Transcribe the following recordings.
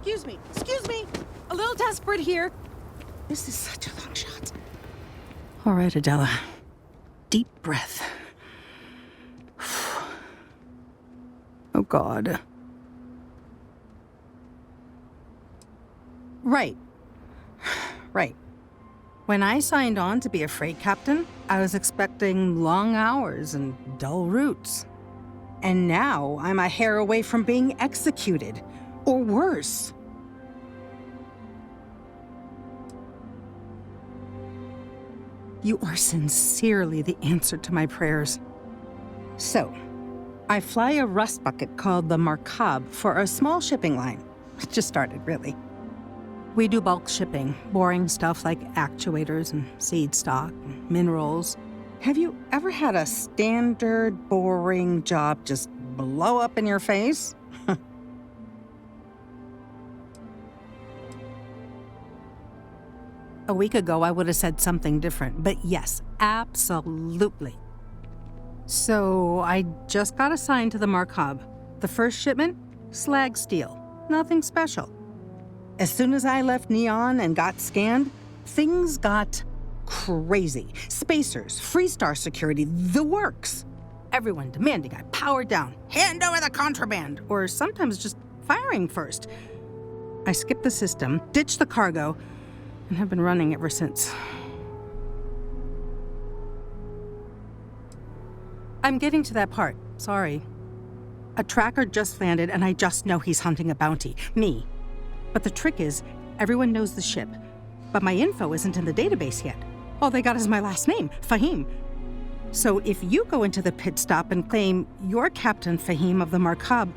Excuse me. A little desperate here. This is such a long shot. All right, Adela. Deep breath. Oh, God. Right. When I signed on to be a freight captain, I was expecting long hours and dull routes. And now I'm a hair away from being executed. Or worse. You are sincerely the answer to my prayers. So, I fly a rust bucket called the Markab for a small shipping line. It just started, really. We do bulk shipping, boring stuff like actuators and seed stock, and minerals. Have you ever had a standard, boring job just blow up in your face? A week ago, I would have said something different, but yes, absolutely. So I just got assigned to the Markab. The first shipment, slag steel, nothing special. As soon as I left Neon and got scanned, things got crazy. Spacers, Freestar security, the works. Everyone demanding I power down, hand over the contraband, or sometimes just firing first. I skipped the system, ditched the cargo, and have been running ever since. I'm getting to that part, sorry. A tracker just landed and I just know he's hunting a bounty, me. But the trick is, everyone knows the ship, but my info isn't in the database yet. All they got is my last name, Fahim. So if you go into the pit stop and claim you're Captain Fahim of the Markab,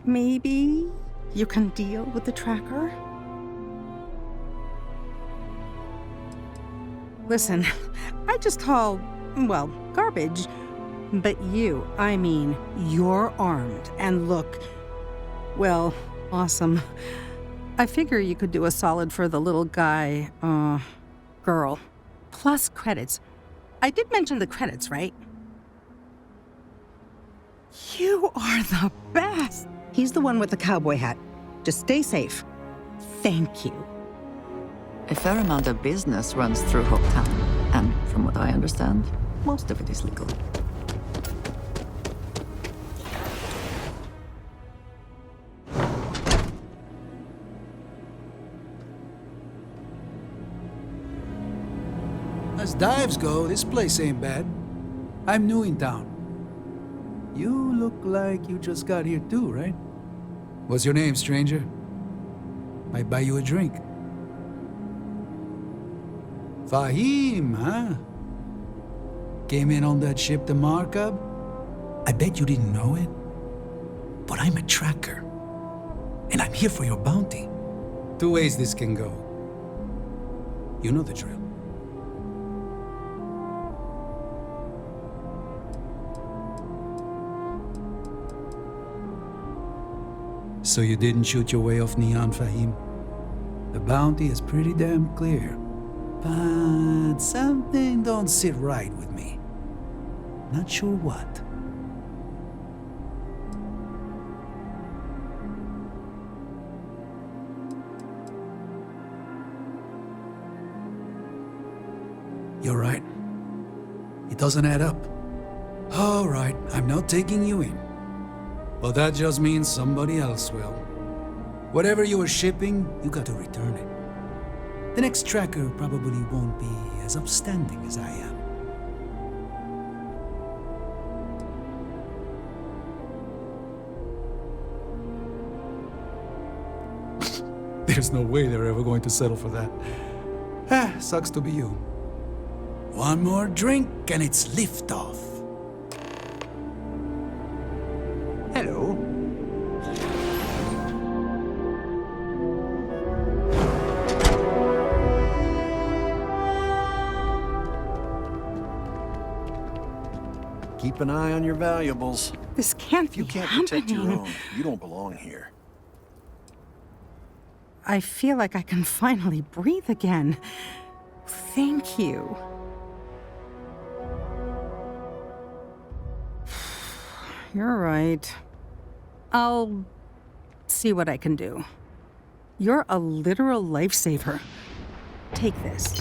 maybe you can deal with the tracker? Listen, I just haul, well, garbage. But you, I mean, you're armed and look, well, awesome. I figure you could do a solid for the little guy, girl. Plus credits. I did mention the credits, right? You are the best. He's the one with the cowboy hat. Just stay safe. Thank you. A fair amount of business runs through Hopetown, and from what I understand, most of it is legal. As dives go, this place ain't bad. I'm new in town. You look like you just got here too, right? What's your name, stranger? Might buy you a drink. Fahim, huh? Came in on that ship, the Markab? I bet you didn't know it. But I'm a tracker. And I'm here for your bounty. Two ways this can go. You know the drill. So you didn't shoot your way off Neon, Fahim? The bounty is pretty damn clear. But something don't sit right with me. Not sure what. You're right. It doesn't add up. All right, I'm not taking you in. But that just means somebody else will. Whatever you were shipping, you got to return it. The next tracker probably won't be as upstanding as I am. There's no way they're ever going to settle for that. Sucks to be you. One more drink and it's liftoff. Hello. Keep an eye on your valuables. This can't If you be can't happening. protect your own, you don't belong here. I feel like I can finally breathe again. Thank you. You're right. I'll see what I can do. You're a literal lifesaver. Take this.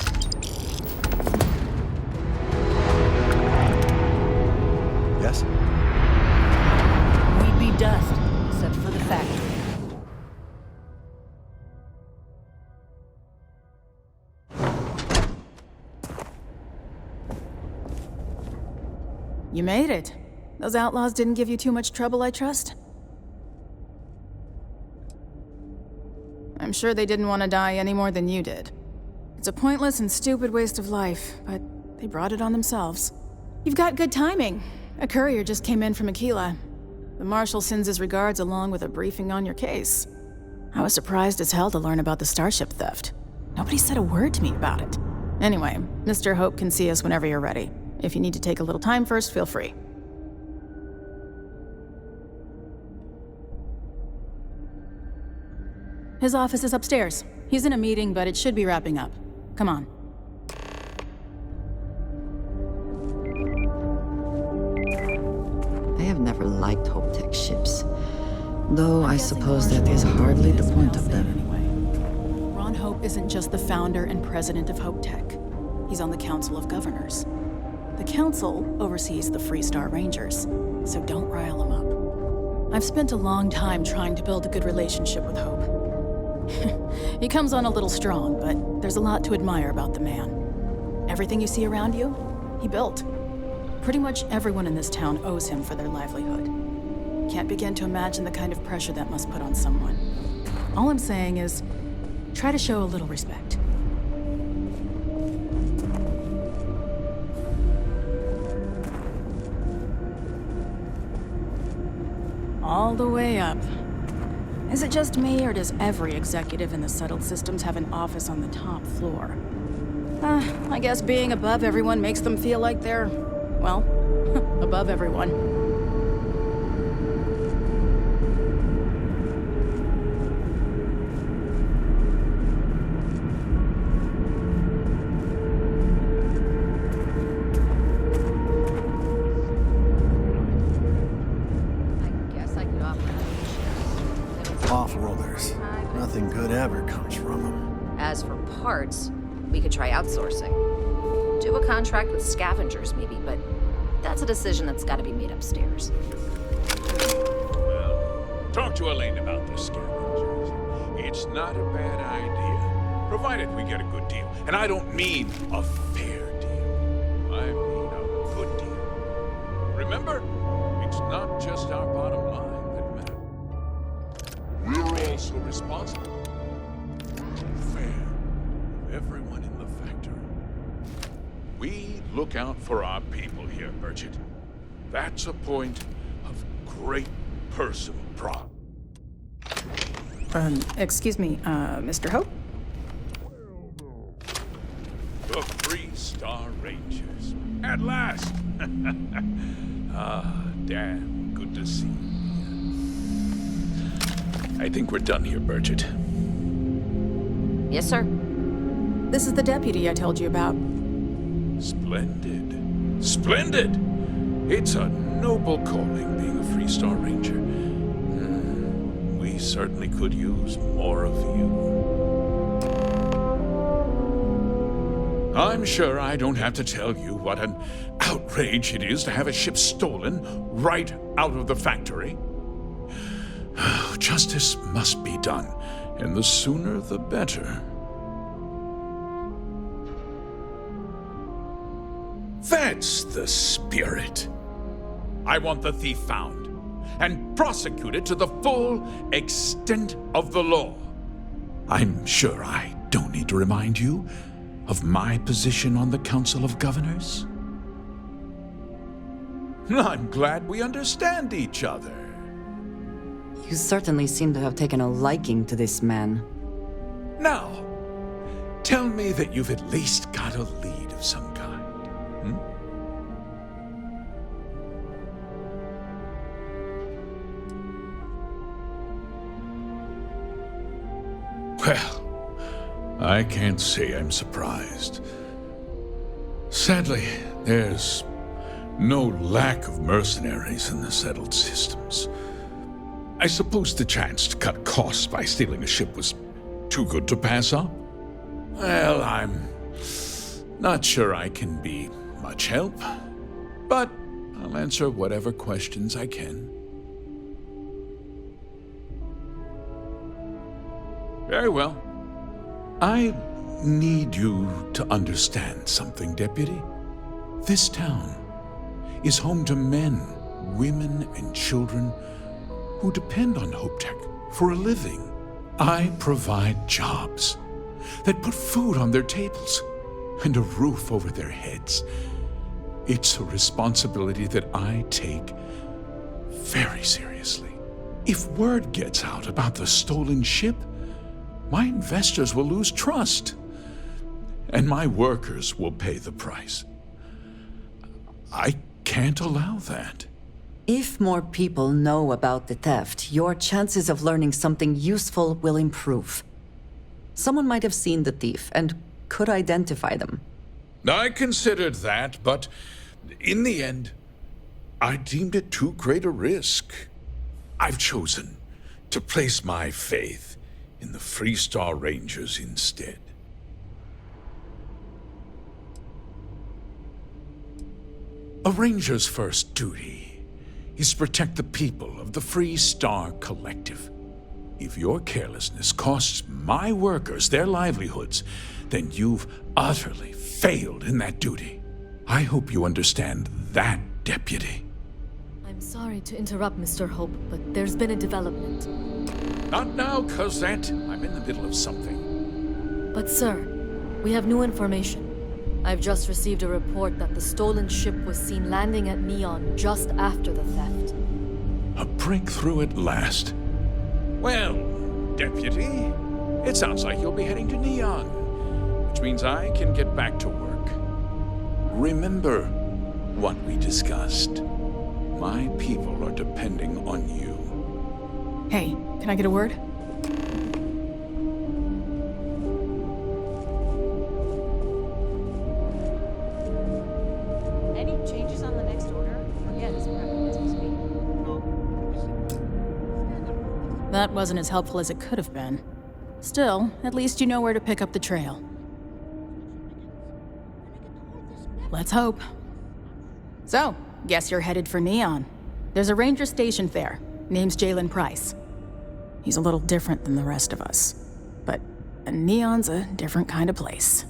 Yes? We'd be dust, except for the factory. You made it. Those outlaws didn't give you too much trouble, I trust? I'm sure they didn't want to die any more than you did. It's a pointless and stupid waste of life, but they brought it on themselves. You've got good timing. A courier just came in from Aquila. The Marshal sends his regards along with a briefing on your case. I was surprised as hell to learn about the starship theft. Nobody said a word to me about it. Anyway, Mr. Hope can see us whenever you're ready. If you need to take a little time first, feel free. His office is upstairs. He's in a meeting, but it should be wrapping up. Come on. I have never liked Hope Tech ships, though I suppose that is hardly the point of them. Anyway, Ron Hope isn't just the founder and president of Hope Tech. He's on the Council of Governors. The Council oversees the Freestar Rangers, so don't rile him up. I've spent a long time trying to build a good relationship with Hope. He comes on a little strong, but there's a lot to admire about the man. Everything you see around you, he built. Pretty much everyone in this town owes him for their livelihood. Can't begin to imagine the kind of pressure that must put on someone. All I'm saying is, try to show a little respect. All the way up. Is it just me, or does every executive in the settled systems have an office on the top floor? I guess being above everyone makes them feel like they're, well, above everyone. Off-worlders. Nothing good ever comes from them. As for parts, we could try outsourcing. Do a contract with scavengers, maybe, but that's a decision that's got to be made upstairs. Well, talk to Elaine about the scavengers. It's not a bad idea, provided we get a good deal. And I don't mean a fair deal. I mean a good deal. Remember, it's not just our bottom line that matters. We're also responsible. Fair. Everyone in the factory. We look out for our people here, Bridget. That's a point of great personal pride. Excuse me, Mr. Hope? The Freestar Rangers. At last! Damn, good to see you. I think we're done here, Bridget. Yes, sir. This is the deputy I told you about. Splendid. Splendid! It's a noble calling being a Freestar Ranger. We certainly could use more of you. I'm sure I don't have to tell you what an outrage it is to have a ship stolen right out of the factory. Justice must be done, and the sooner the better. That's the spirit. I want the thief found and prosecuted to the full extent of the law. I'm sure I don't need to remind you of my position on the Council of Governors. I'm glad we understand each other. You certainly seem to have taken a liking to this man. Now, tell me that you've at least got a lead of some kind. Well, I can't say I'm surprised. Sadly, there's no lack of mercenaries in the settled systems. I suppose the chance to cut costs by stealing a ship was Too good to pass up? Well, I'm not sure I can be much help, but I'll answer whatever questions I can. Very well. I need you to understand something, Deputy. This town is home to men, women, and children who depend on HopeTech for a living. I provide jobs that put food on their tables and a roof over their heads. It's a responsibility that I take very seriously. If word gets out about the stolen ship, my investors will lose trust, and my workers will pay the price. I can't allow that. If more people know about the theft, your chances of learning something useful will improve. Someone might have seen the thief and could identify them. I considered that, but in the end, I deemed it too great a risk. I've chosen to place my faith in the Freestar Rangers instead. A ranger's first duty is to protect the people of the Freestar Collective. If your carelessness costs my workers their livelihoods, then you've utterly failed in that duty. I hope you understand that, Deputy. I'm sorry to interrupt, Mr. Hope, but there's been a development. Not now, Cosette. I'm in the middle of something. But sir, we have new information. I've just received a report that the stolen ship was seen landing at Neon just after the theft. A breakthrough at last. Well, Deputy, it sounds like you'll be heading to Neon, which means I can get back to work. Remember what we discussed. My people are depending on you. Hey, can I get a word? Any changes on the next order? Forget it's prepping as we speak. That wasn't as helpful as it could have been. Still, at least you know where to pick up the trail. Let's hope. So, guess you're headed for Neon. There's a ranger stationed there. Name's Jalen Price. He's a little different than the rest of us. But Neon's a different kind of place.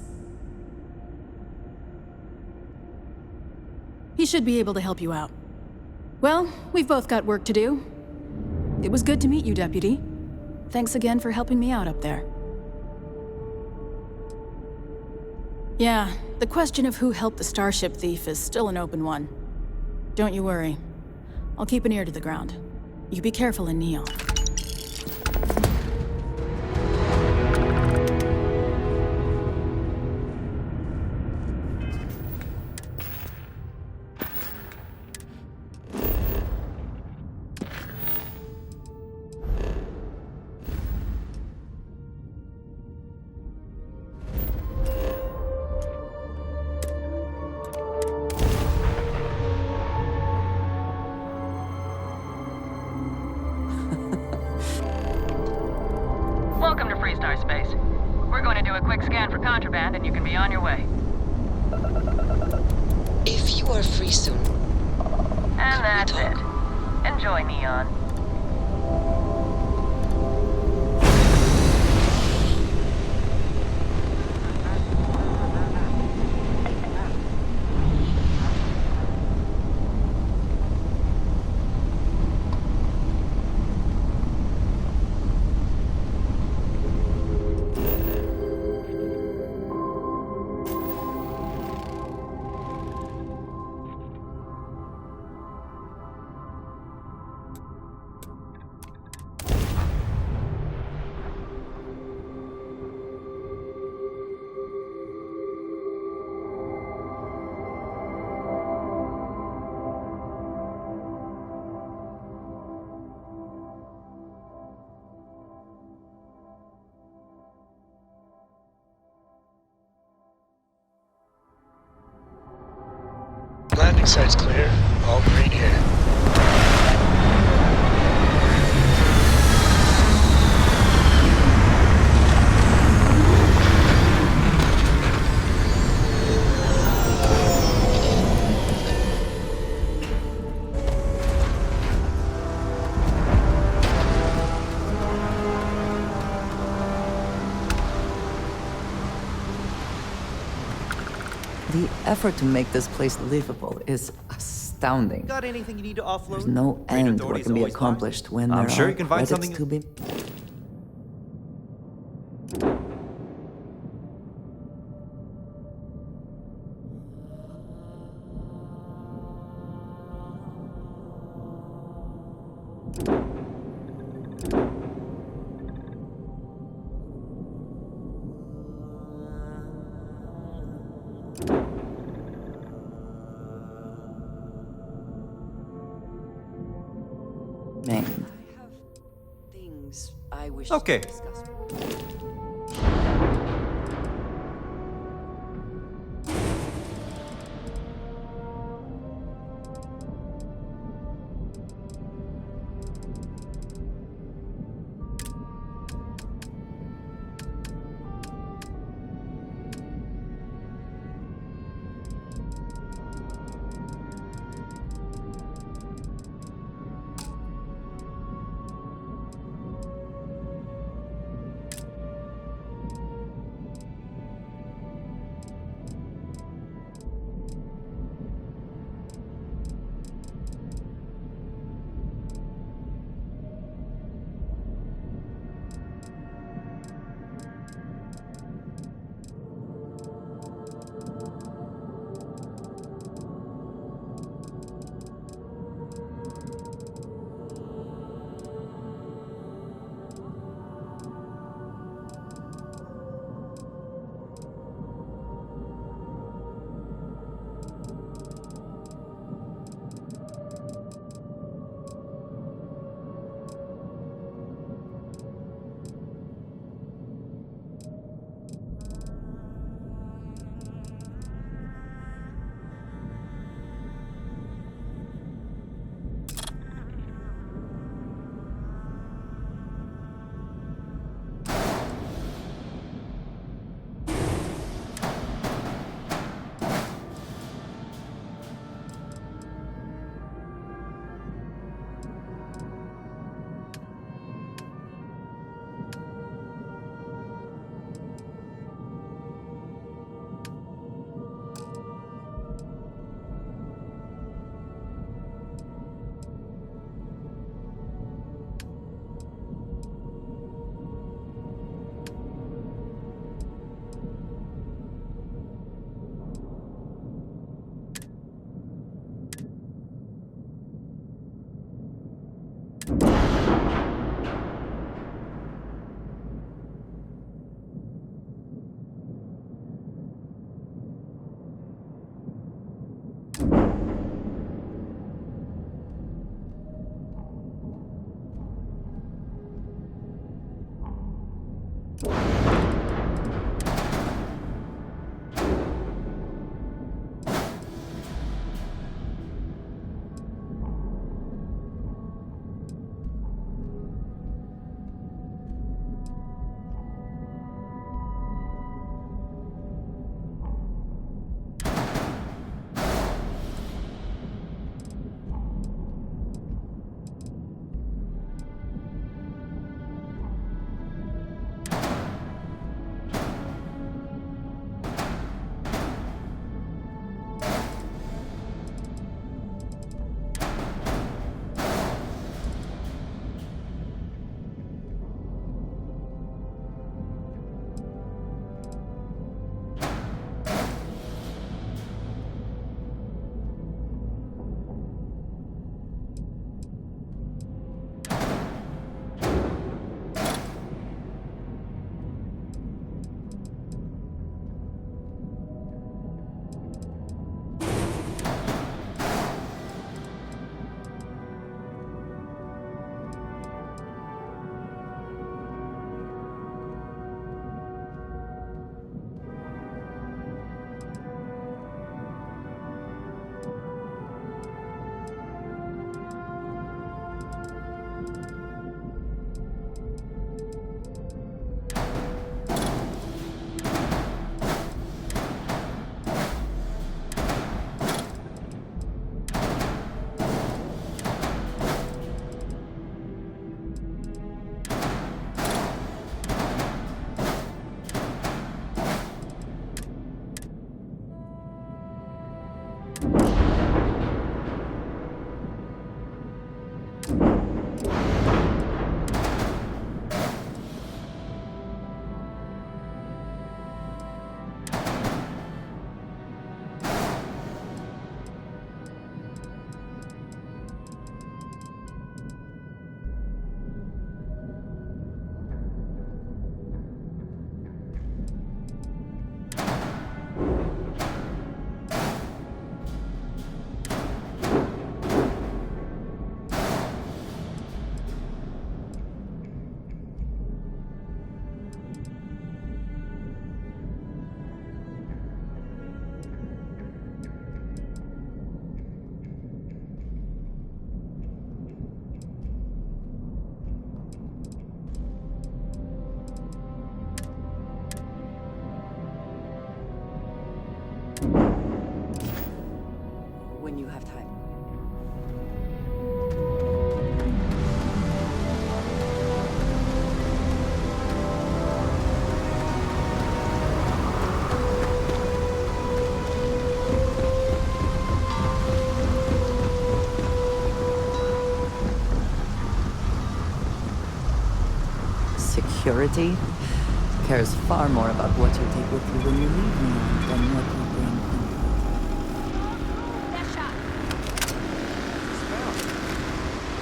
He should be able to help you out. Well, we've both got work to do. It was good to meet you, Deputy. Thanks again for helping me out up there. Yeah, the question of who helped the starship thief is still an open one. Don't you worry. I'll keep an ear to the ground. You be careful in Neon. Welcome to Freestar Space. We're going to do a quick scan for contraband and you can be on your way. If you are free soon. And that's it. Enjoy Neon. Landing site's clear. All green here. The effort to make this place livable is astounding. Got anything you need to offload? There's no end to what can be accomplished when there I'm sure are you can find credits something. to be... Man. I have things I wish Okay. to discuss. security cares far more about what you take with you when you leave Neon than what you bring in.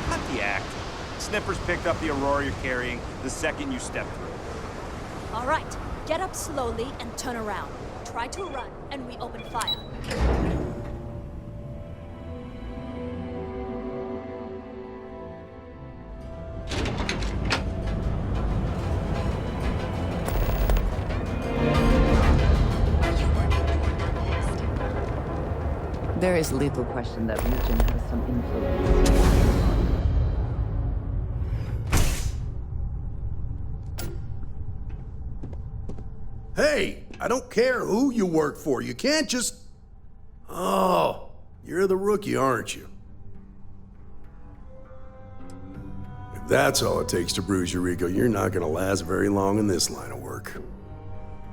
Cut the act. Snippers picked up the Aurora you're carrying the second you step through. All right, get up slowly and turn around. Try to run, and we open fire. There is little question that Legion has some influence. Hey, I don't care who you work for. You can't just... Oh, you're the rookie, aren't you? If that's all it takes to bruise your ego, you're not gonna last very long in this line of work.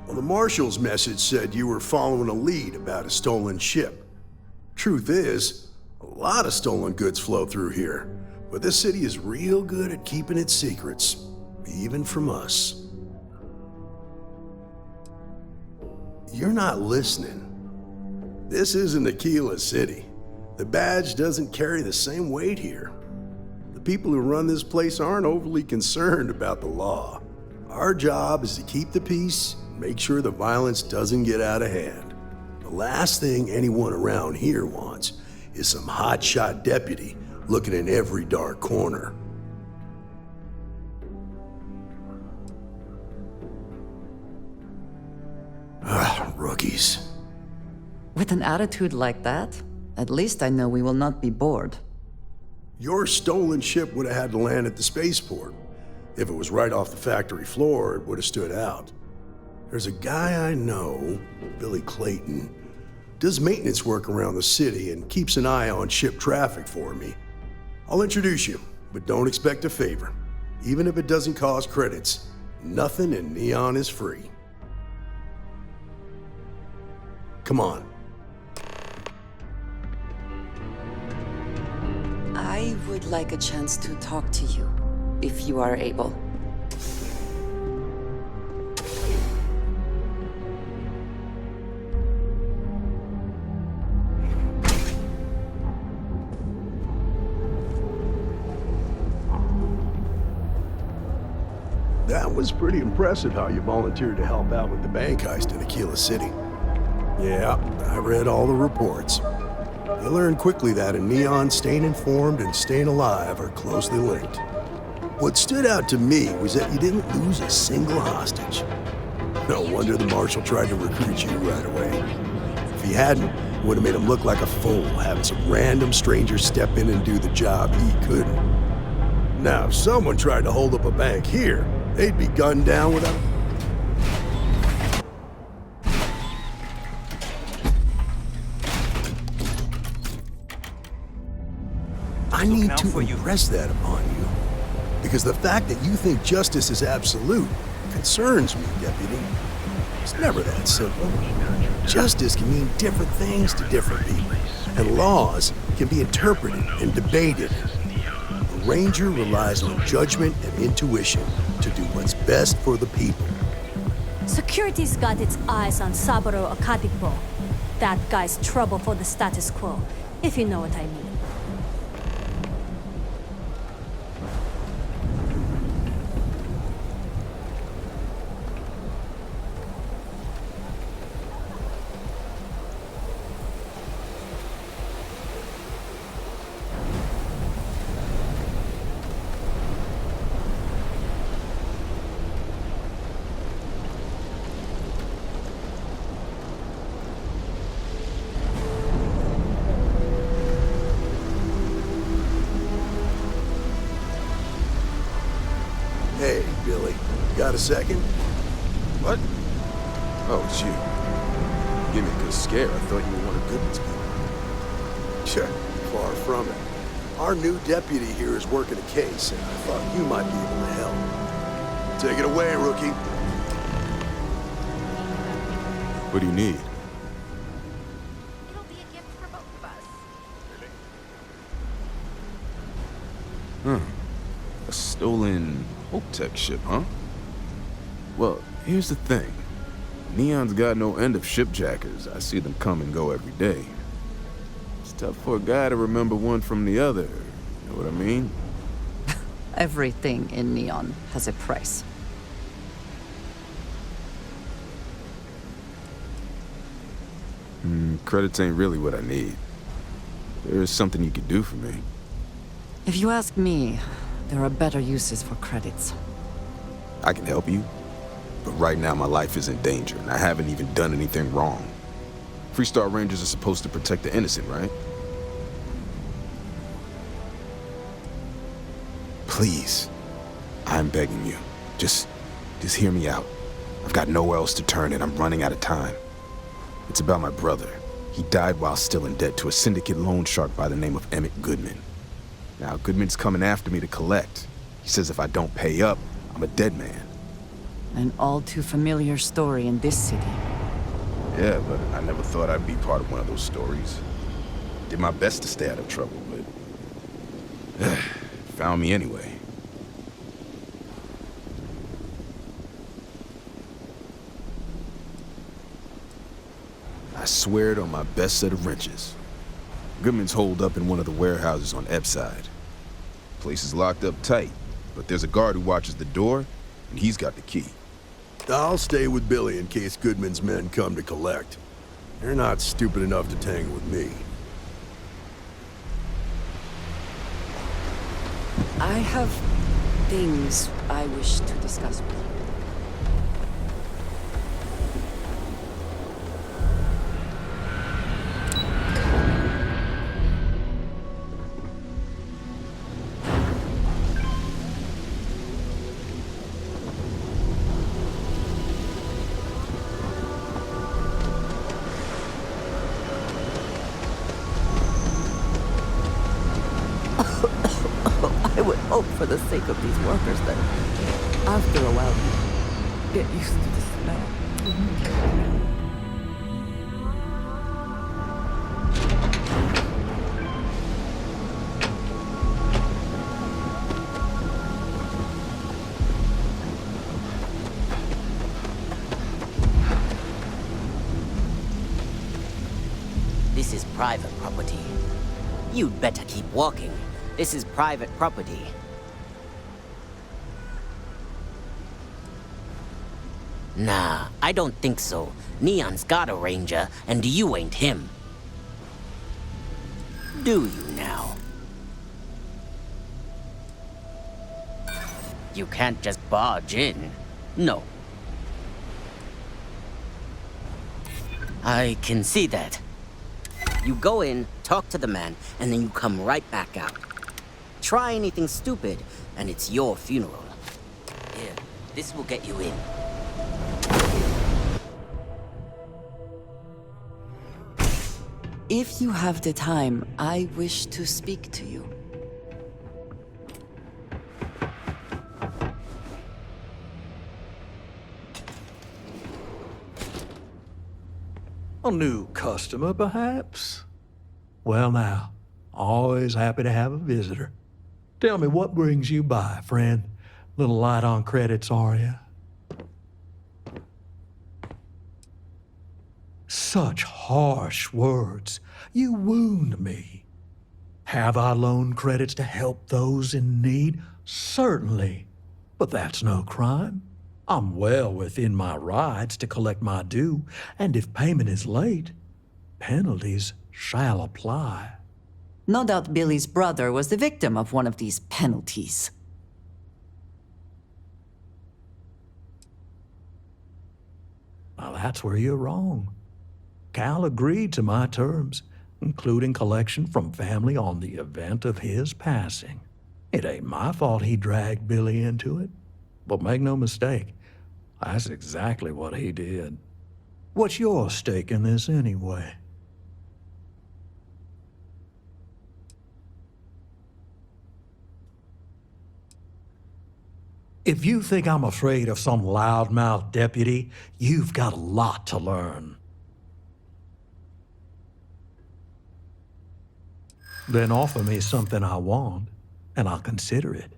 Well, the Marshal's message said you were following a lead about a stolen ship. Truth is, a lot of stolen goods flow through here, but this city is real good at keeping its secrets, even from us. You're not listening. This isn't Aquila City. The badge doesn't carry the same weight here. The people who run this place aren't overly concerned about the law. Our job is to keep the peace and make sure the violence doesn't get out of hand. The last thing anyone around here wants is some hotshot deputy looking in every dark corner. Rookies. With an attitude like that, at least I know we will not be bored. Your stolen ship would have had to land at the spaceport. If it was right off the factory floor, it would have stood out. There's a guy I know, Billy Clayton, does maintenance work around the city and keeps an eye on ship traffic for me. I'll introduce you, but don't expect a favor. Even if it doesn't cost credits, nothing in Neon is free. Come on. I would like a chance to talk to you, if you are able. That was pretty impressive how you volunteered to help out with the bank heist in Aquila City. Yeah, I read all the reports. You learn quickly that in Neon, staying informed and staying alive are closely linked. What stood out to me was that you didn't lose a single hostage. No wonder the Marshal tried to recruit you right away. If he hadn't, it would have made him look like a fool, having some random stranger step in and do the job he couldn't. Now, if someone tried to hold up a bank here, they'd be gunned down without... I need to impress that upon you, because the fact that you think justice is absolute concerns me, Deputy. It's never that simple. Justice can mean different things to different people, and laws can be interpreted and debated. The Ranger relies on judgment and intuition to do what's best for the people. Security's got its eyes on Saburo Okadipo. That guy's trouble for the status quo, if you know what I mean. Hey, Billy, got a second? What? Oh, it's you. Give me a good scare. I thought you were one of Goodman's people. Sure, far from it. Our new deputy here is working a case, and I thought you might be able to help. Take it away, rookie. What do you need? It'll be a gift for both of us. Huh. A stolen Hope Tech ship, huh? Well, here's the thing. Neon's got no end of shipjackers. I see them come and go every day. It's tough for a guy to remember one from the other. You know what I mean? Everything in Neon has a price. Credits ain't really what I need. There's something you could do for me. If you ask me, there are better uses for credits. I can help you, but right now my life is in danger, and I haven't even done anything wrong. Freestar Rangers are supposed to protect the innocent, right? Please, I'm begging you. Just hear me out. I've got nowhere else to turn, and I'm running out of time. It's about my brother. He died while still in debt to a syndicate loan shark by the name of Emmett Goodman. Now, Goodman's coming after me to collect. He says if I don't pay up, I'm a dead man. An all too familiar story in this city. Yeah, but I never thought I'd be part of one of those stories. Did my best to stay out of trouble, but found me anyway. I swear it on my best set of wrenches. Goodman's holed up in one of the warehouses on Epside. Place is locked up tight, but there's a guard who watches the door, and he's got the key. I'll stay with Billy in case Goodman's men come to collect. They're not stupid enough to tangle with me. I have things I wish to discuss with you. I would hope for the sake of these workers that, after a while, you get used to the smell. This is private property. You'd better keep walking. This is private property. Nah, I don't think so. Neon's got a ranger, and you ain't him. Do you now? You can't just barge in. No. I can see that. You go in, talk to the man, and then you come right back out. Try anything stupid, and it's your funeral. Here, this will get you in. If you have the time, I wish to speak to you. A new customer, perhaps? Well now, always happy to have a visitor. Tell me, what brings you by, friend? Little light on credits, are you? Such harsh words. You wound me. Have I loaned credits to help those in need? Certainly. But that's no crime. I'm well within my rights to collect my due, and if payment is late, penalties shall apply. No doubt Billy's brother was the victim of one of these penalties. Now that's where you're wrong. Cal agreed to my terms, including collection from family on the event of his passing. It ain't my fault he dragged Billy into it, but make no mistake, that's exactly what he did. What's your stake in this anyway? If you think I'm afraid of some loudmouth deputy, you've got a lot to learn. Then offer me something I want, and I'll consider it.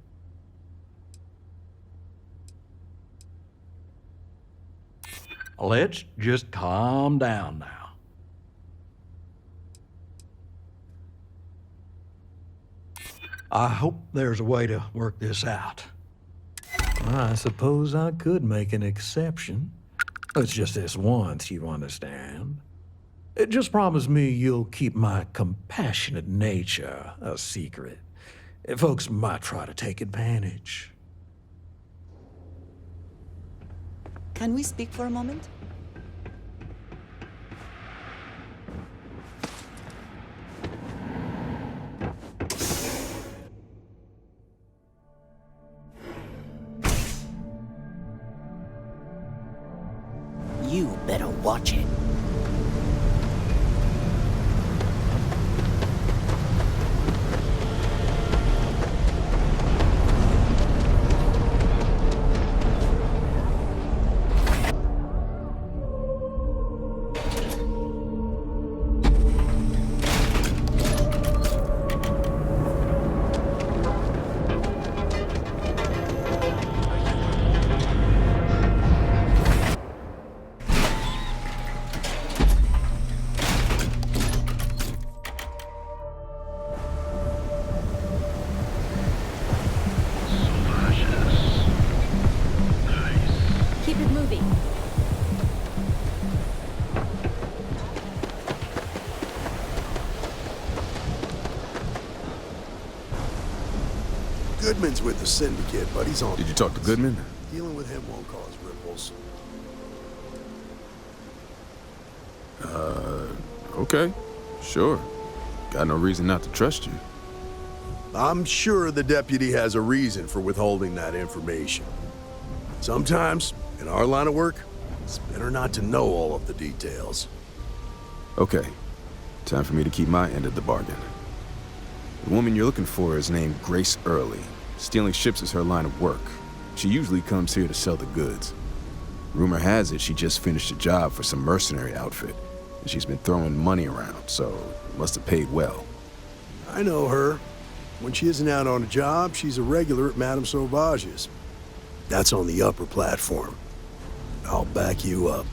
let's just calm down now. I hope there's a way to work this out. I suppose I could make an exception. It's just this once, you understand. Just promise me you'll keep my compassionate nature a secret. Folks might try to take advantage. Can we speak for a moment? You better watch it. Goodman's with the syndicate, but he's on. Did you talk to Goodman? Dealing with him won't cause ripples. Okay. Sure. Got no reason not to trust you. I'm sure the deputy has a reason for withholding that information. Sometimes, in our line of work, it's better not to know all of the details. Okay. Time for me to keep my end of the bargain. The woman you're looking for is named Grace Early. Stealing ships is her line of work. She usually comes here to sell the goods. Rumor has it she just finished a job for some mercenary outfit, and she's been throwing money around, so must have paid well. I know her. When she isn't out on a job, she's a regular at Madame Sauvage's. That's on the upper platform. I'll back you up.